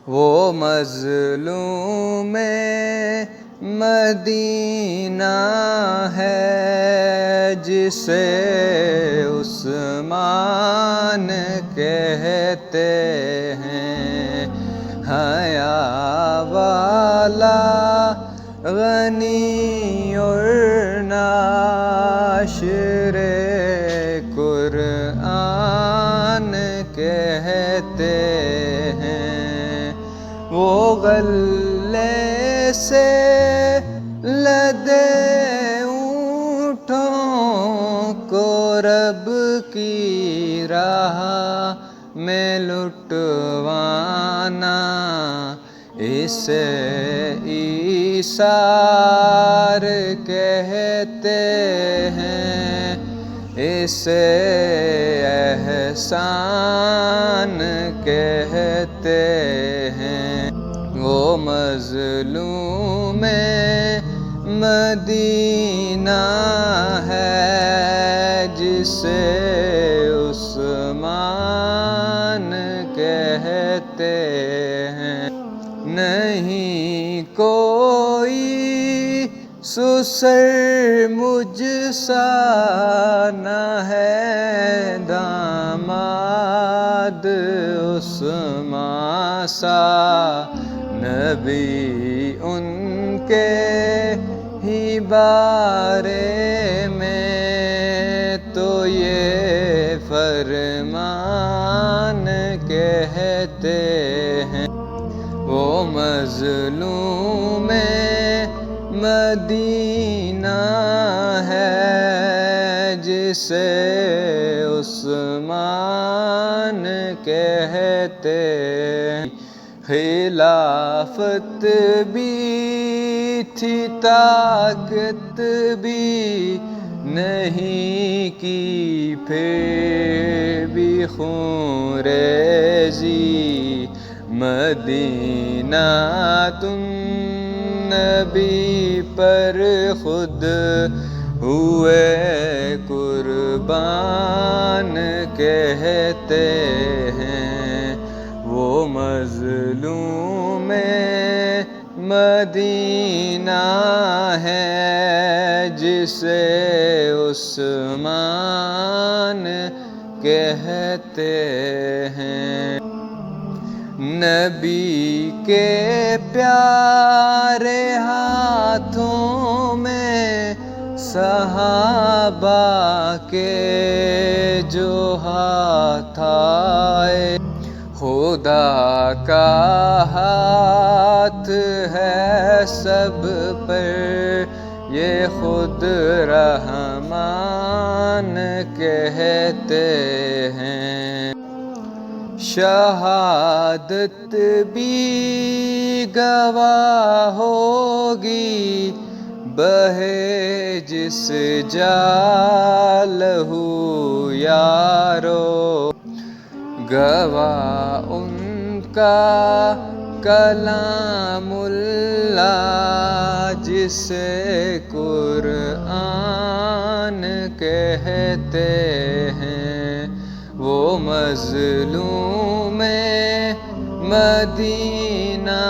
وہ مظلوم مدینہ ہے جسے عثمان کہتے ہیں، حیا والا غنی اور ناشر قرآن کہتے ہیں، وہ غلے سے لدے اونٹوں کو رب کی راہ میں لٹوانا، اسے ایثار کہتے ہیں، اسے احسان کہتے ہیں۔ وہ مظلوم مدینہ ہے جسے عثمان کہتے ہیں، نہیں کوئی سسر مجھ سا نہ ہے داماد عثمان سا، نبی ان کے ہی بارے میں تو یہ فرمان کہتے ہیں، وہ مظلوم مدینہ ہے جسے عثمان کہتے ہیں۔ خلافت بھی تھی، طاقت بھی نہیں کی، پھر بھی خون ریزی مدینہ تم نبی پر خود ہوئے قربان کہتے ہیں، وہ مظلوم مدینہ ہے جسے عثمان کہتے ہیں۔ نبی کے پیارے ہاتھوں میں صحابہ کے جو ہاتھ آئے، خدا کا ہاتھ ہے سب پر، یہ خود رحمان کہتے ہیں۔ شہادت بھی گواہ ہوگی، بہے جس جا لہو یارو، گواہ ان کا کلام اللہ جسے قرآن کہتے ہیں، وہ مظلوم مدینہ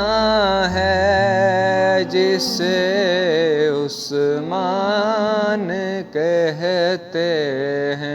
ہے جسے عثمان کہتے ہیں۔